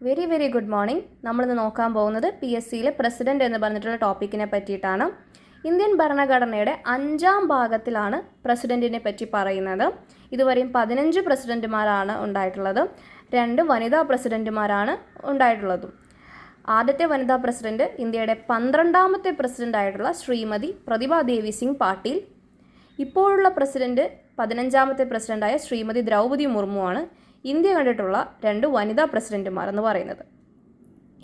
Very good morning. നമ്മളിന്ന് നോക്കാൻ പോകുന്നത് PSCയിലെ പ്രസിഡന്റ് എന്ന് പറഞ്ഞിട്ടുള്ള ടോപ്പിക്കിനെ പറ്റിയിട്ടാണ്. ഇന്ത്യൻ ഭരണഘടനയുടെ 5-ാം ഭാഗത്തിലാണ് പ്രസിഡന്റിനെ പറ്റി പറയുന്നത്. ഇതുവരെയും 15 പ്രസിഡന്റുമാരാണ് ഉണ്ടായിട്ടുള്ളത്. 2 വനിതാ പ്രസിഡന്റുമാരാണ് ഉണ്ടായിട്ടുള്ളതും. ആദ്യത്തെ വനിതാ പ്രസിഡന്റ് ഇന്ത്യയുടെ 12ാമത്തെ പ്രസിഡന്റ് ആയിട്ടുള്ള ശ്രീമതി പ്രതിഭ ദേവി സിംഗ് പാട്ടീൽ. ഇപ്പോഴുള്ള പ്രസിഡന്റ് 15ാമത്തെ പ്രസിഡന്റായ ശ്രീമതി ദ്രൗപദി മുർമുവാണ് ഇന്ത്യ കണ്ടിട്ടുള്ള 2 വനിതാ പ്രസിഡന്റുമാർ എന്ന് പറയുന്നത്.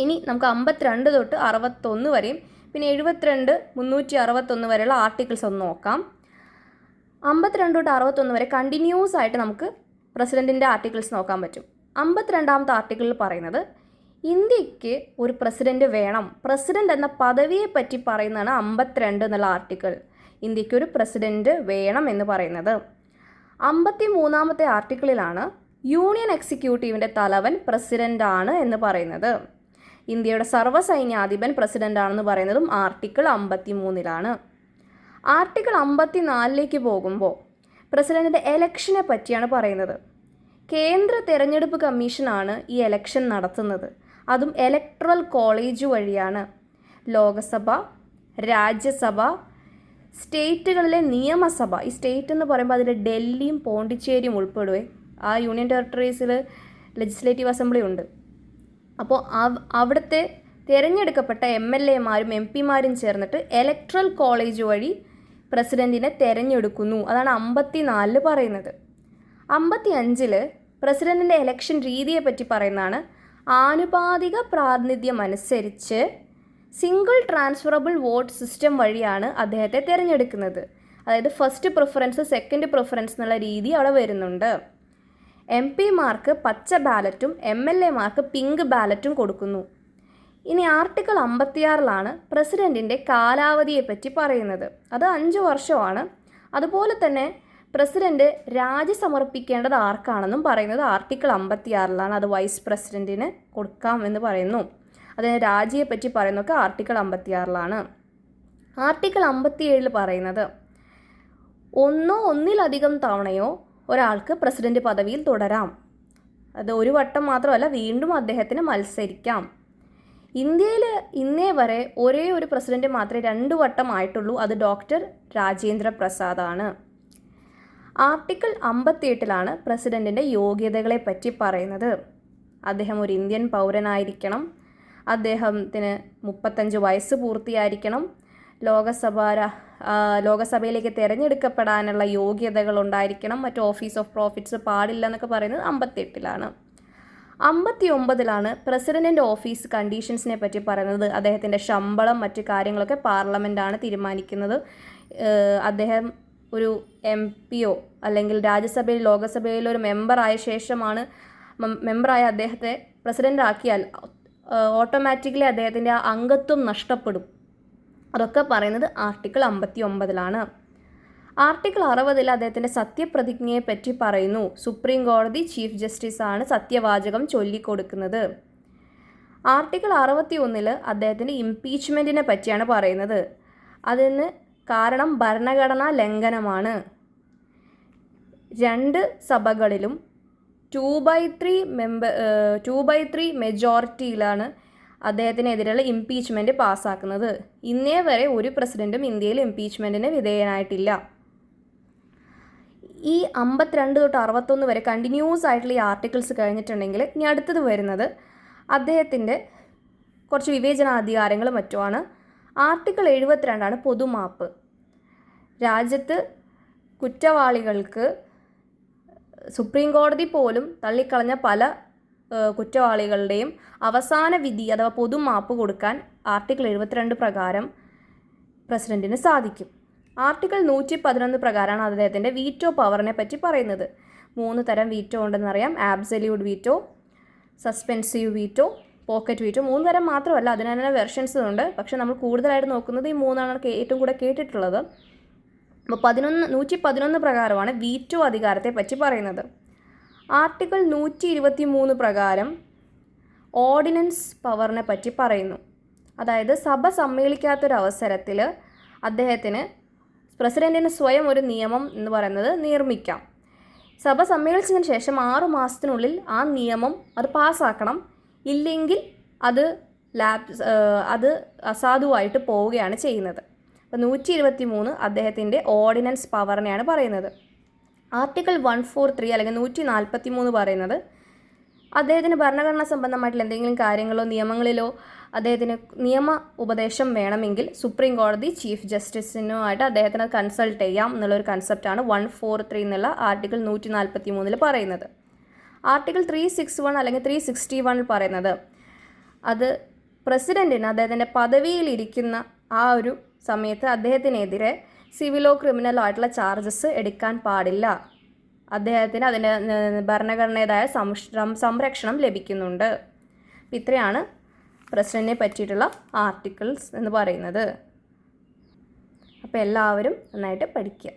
ഇനി നമുക്ക് 52 തൊട്ട് 61 വരെയും പിന്നെ 72, 361 വരെയുള്ള ആർട്ടിക്കിൾസ് ഒന്ന് നോക്കാം. 52 തൊട്ട് 61 വരെ കണ്ടിന്യൂസ് ആയിട്ട് നമുക്ക് പ്രസിഡന്റിൻ്റെ ആർട്ടിക്കിൾസ് നോക്കാൻ പറ്റും. 52ാമത്തെ ആർട്ടിക്കിളിൽ പറയുന്നത് ഇന്ത്യക്ക് ഒരു പ്രസിഡന്റ് വേണം. പ്രസിഡന്റ് എന്ന പദവിയെ പറ്റി പറയുന്നതാണ് 52 എന്നുള്ള ആർട്ടിക്കിൾ. ഇന്ത്യക്ക് ഒരു പ്രസിഡന്റ് വേണം എന്ന് പറയുന്നത്. 53ാമത്തെ ആർട്ടിക്കിളിലാണ് യൂണിയൻ എക്സിക്യൂട്ടീവിൻ്റെ തലവൻ പ്രസിഡൻ്റാണ് എന്ന് പറയുന്നത്. ഇന്ത്യയുടെ സർവ്വസൈന്യാധിപൻ പ്രസിഡൻ്റാണെന്ന് പറയുന്നതും ആർട്ടിക്കിൾ 53ലാണ്. ആർട്ടിക്കിൾ 54ലേക്ക് പോകുമ്പോൾ പ്രസിഡന്റിൻ്റെ എലക്ഷനെ പറ്റിയാണ് പറയുന്നത്. കേന്ദ്ര തെരഞ്ഞെടുപ്പ് കമ്മീഷനാണ് ഈ എലക്ഷൻ നടത്തുന്നത്. അതും ഇലക്ട്രൽ കോളേജ് വഴിയാണ്. ലോകസഭ, രാജ്യസഭ, സ്റ്റേറ്റുകളിലെ നിയമസഭ, ഈ സ്റ്റേറ്റ് എന്ന് പറയുമ്പോൾ അതിൽ ഡൽഹിയും പോണ്ടിച്ചേരിയും ഉൾപ്പെടുവേ. ആ യൂണിയൻ ടെറിട്ടറീസിൽ ലെജിസ്ലേറ്റീവ് അസംബ്ലി ഉണ്ട്. അപ്പോൾ അവിടുത്തെ തിരഞ്ഞെടുക്കപ്പെട്ട MLAമാരും MP മാരും ചേർന്നിട്ട് ഇലക്ട്രൽ കോളേജ് വഴി പ്രസിഡന്റിനെ തിരഞ്ഞെടുക്കുന്നു. അതാണ് 54 പറയുന്നത്. 55 പ്രസിഡന്റിൻ്റെ എലക്ഷൻ രീതിയെ പറ്റി പറയുന്നതാണ്. ആനുപാതിക പ്രാതിനിധ്യം അനുസരിച്ച് സിംഗിൾ ട്രാൻസ്ഫറബിൾ വോട്ട് സിസ്റ്റം വഴിയാണ് അദ്ദേഹത്തെ തിരഞ്ഞെടുക്കുന്നത്. അതായത് ഫസ്റ്റ് പ്രിഫറൻസ്, സെക്കൻഡ് പ്രിഫറൻസ് എന്നുള്ള രീതി അവിടെ വരുന്നുണ്ട്. MP മാർക്ക് പച്ച ബാലറ്റും MLAമാർക്ക് പിങ്ക് ബാലറ്റും കൊടുക്കുന്നു. ഇനി ആർട്ടിക്കിൾ 56ലാണ് പ്രസിഡന്റിൻ്റെ കാലാവധിയെപ്പറ്റി പറയുന്നത്. അത് 5 വർഷമാണ്. അതുപോലെ തന്നെ പ്രസിഡന്റ് രാജി സമർപ്പിക്കേണ്ടത് ആർക്കാണെന്നും പറയുന്നത് ആർട്ടിക്കിൾ 56ലാണ്. അത് വൈസ് പ്രസിഡന്റിന് കൊടുക്കാം എന്ന് പറയുന്നു. അതിന് രാജിയെപ്പറ്റി പറയുന്നതൊക്കെ ആർട്ടിക്കിൾ 56ലാണ്. ആർട്ടിക്കിൾ 57 പറയുന്നത് ഒന്നിലധികം തവണയോ ഒരാൾക്ക് പ്രസിഡന്റ് പദവിയിൽ തുടരാം. അത് ഒരു വട്ടം മാത്രമല്ല, വീണ്ടും അദ്ദേഹത്തിന് മത്സരിക്കാം. ഇന്ത്യയിൽ ഇന്നേ വരെ ഒരേ ഒരു പ്രസിഡന്റ് മാത്രമേ 2 വട്ടം ആയിട്ടുള്ളൂ. അത് ഡോക്ടർ രാജേന്ദ്ര പ്രസാദാണ്. ആർട്ടിക്കിൾ 58ലാണ് പ്രസിഡന്റിൻ്റെ യോഗ്യതകളെ പറ്റി പറയുന്നത്. അദ്ദേഹം ഒരു ഇന്ത്യൻ പൗരനായിരിക്കണം. അദ്ദേഹത്തിന് 35 വയസ്സ് പൂർത്തിയായിരിക്കണം. ലോകസഭയിലേക്ക് തിരഞ്ഞെടുക്കപ്പെടാനുള്ള യോഗ്യതകൾ ഉണ്ടായിരിക്കണം. മറ്റ് ഓഫീസ് ഓഫ് പ്രോഫിറ്റ്സ് പാടില്ല എന്നൊക്കെ പറയുന്നത് 58ലാണ്. 59ലാണ് പ്രസിഡന്റിൻ്റെ ഓഫീസ് കണ്ടീഷൻസിനെ പറ്റി പറയുന്നത്. അദ്ദേഹത്തിൻ്റെ ശമ്പളം, മറ്റ് കാര്യങ്ങളൊക്കെ പാർലമെൻറ്റാണ് തീരുമാനിക്കുന്നത്. അദ്ദേഹം ഒരു MP അല്ലെങ്കിൽ രാജ്യസഭയിൽ ലോകസഭയിൽ ഒരു മെമ്പറായ ശേഷമാണ് മെമ്പറായ അദ്ദേഹത്തെ പ്രസിഡന്റ് ആക്കിയാൽ ഓട്ടോമാറ്റിക്കലി അദ്ദേഹത്തിൻ്റെ ആ അംഗത്വം നഷ്ടപ്പെടും. അതൊക്കെ പറയുന്നത് ആർട്ടിക്കിൾ 59ലാണ്. ആർട്ടിക്കിൾ 60 അദ്ദേഹത്തിൻ്റെ സത്യപ്രതിജ്ഞയെ പറ്റി പറയുന്നു. സുപ്രീം കോടതി ചീഫ് ജസ്റ്റിസാണ് സത്യവാചകം ചൊല്ലിക്കൊടുക്കുന്നത്. ആർട്ടിക്കിൾ 61 അദ്ദേഹത്തിൻ്റെ ഇംപീച്ച്മെൻറ്റിനെ പറ്റിയാണ് പറയുന്നത്. അതിന് കാരണം ഭരണഘടനാ ലംഘനമാണ്. 2 സഭകളിലും 2/3 മെജോറിറ്റിയിലാണ് അദ്ദേഹത്തിനെതിരെയുള്ള ഇംപീച്ച്മെൻറ്റ് പാസ്സാക്കുന്നത്. ഇന്നേ വരെ ഒരു പ്രസിഡൻറ്റും ഇന്ത്യയിൽ ഇംപീച്ച്മെൻറ്റിന് വിധേയനായിട്ടില്ല. ഈ 52 തൊട്ട് 61 വരെ കണ്ടിന്യൂസ് ആയിട്ടുള്ള ഈ ആർട്ടിക്കിൾസ് കഴിഞ്ഞിട്ടുണ്ടെങ്കിൽ ഇനി അടുത്തത് വരുന്നത് അദ്ദേഹത്തിൻ്റെ കുറച്ച് വിവേചനാധികാരങ്ങളും മറ്റുമാണ്. ആർട്ടിക്കിൾ 72ആണ് പൊതുമാപ്പ്. രാജ്യത്ത് കുറ്റവാളികൾക്ക് സുപ്രീം കോടതി പോലും തള്ളിക്കളഞ്ഞ പല കുറ്റവാളികളുടെയും അവസാന വിധി അഥവാ പൊതുമാപ്പ് കൊടുക്കാൻ ആർട്ടിക്കിൾ 72 പ്രകാരം പ്രസിഡന്റിന് സാധിക്കും. ആർട്ടിക്കിൾ 111 പ്രകാരമാണ് അദ്ദേഹത്തിൻ്റെ വീറ്റോ പവറിനെ പറ്റി പറയുന്നത്. 3 തരം വീറ്റോ ഉണ്ടെന്നറിയാം. Absolute veto, suspensive veto, pocket veto. 3 തരം മാത്രമല്ല, അതിന് തന്നെ വെർഷൻസ് ഉണ്ട്. പക്ഷേ നമ്മൾ കൂടുതലായിട്ട് നോക്കുന്നത് ഈ 3 ഏറ്റവും കൂടെ കേട്ടിട്ടുള്ളത്. അപ്പോൾ 111 പ്രകാരമാണ് വീറ്റോ അധികാരത്തെ പറ്റി പറയുന്നത്. ആർട്ടിക്കിൾ 123 പ്രകാരം ഓർഡിനൻസ് പവറിനെ പറ്റി പറയുന്നു. അതായത് സഭ സമ്മേളിക്കാത്തൊരവസരത്തിൽ അദ്ദേഹത്തിന് പ്രസിഡന്റിന് സ്വയം ഒരു നിയമം എന്ന് പറയുന്നത് നിർമ്മിക്കാം. സഭ സമ്മേളിച്ചതിന് ശേഷം 6 മാസത്തിനുള്ളിൽ ആ നിയമം അത് പാസ്സാക്കണം. ഇല്ലെങ്കിൽ അത് അത് അസാധുവായിട്ട് പോവുകയാണ് ചെയ്യുന്നത്. അപ്പോൾ 123 അദ്ദേഹത്തിൻ്റെ ഓർഡിനൻസ് പവറിനെയാണ് പറയുന്നത്. ആർട്ടിക്കിൾ 143 അല്ലെങ്കിൽ 143 പറയുന്നത് അദ്ദേഹത്തിന് ഭരണഘടനാ സംബന്ധമായിട്ടുള്ള എന്തെങ്കിലും കാര്യങ്ങളോ നിയമങ്ങളിലോ അദ്ദേഹത്തിന് നിയമ ഉപദേശം വേണമെങ്കിൽ സുപ്രീം കോടതി ചീഫ് ജസ്റ്റിസിനുമായിട്ട് അദ്ദേഹത്തിന് കൺസൾട്ട് ചെയ്യാം എന്നുള്ളൊരു കൺസെപ്റ്റാണ് 143 എന്നുള്ള ആർട്ടിക്കിൾ 143 പറയുന്നത്. ആർട്ടിക്കിൾ 361 അല്ലെങ്കിൽ 361 പറയുന്നത് അത് പ്രസിഡൻറ്റിന് അദ്ദേഹത്തിൻ്റെ പദവിയിലിരിക്കുന്ന ആ ഒരു സമയത്ത് അദ്ദേഹത്തിനെതിരെ സിവിലോ ക്രിമിനലോ ആയിട്ടുള്ള ചാർജസ് എടുക്കാൻ പാടില്ല. അദ്ദേഹത്തിന് അതിൻ്റെ ഭരണഘടനയുടേതായ സംരക്ഷണം ലഭിക്കുന്നുണ്ട്. ഇത്രയാണ് പ്രസിഡൻറ്റിനെ പറ്റിയിട്ടുള്ള ആർട്ടിക്കിൾസ് എന്ന് പറയുന്നത്. അപ്പോൾ എല്ലാവരും നന്നായിട്ട് പഠിക്കുക.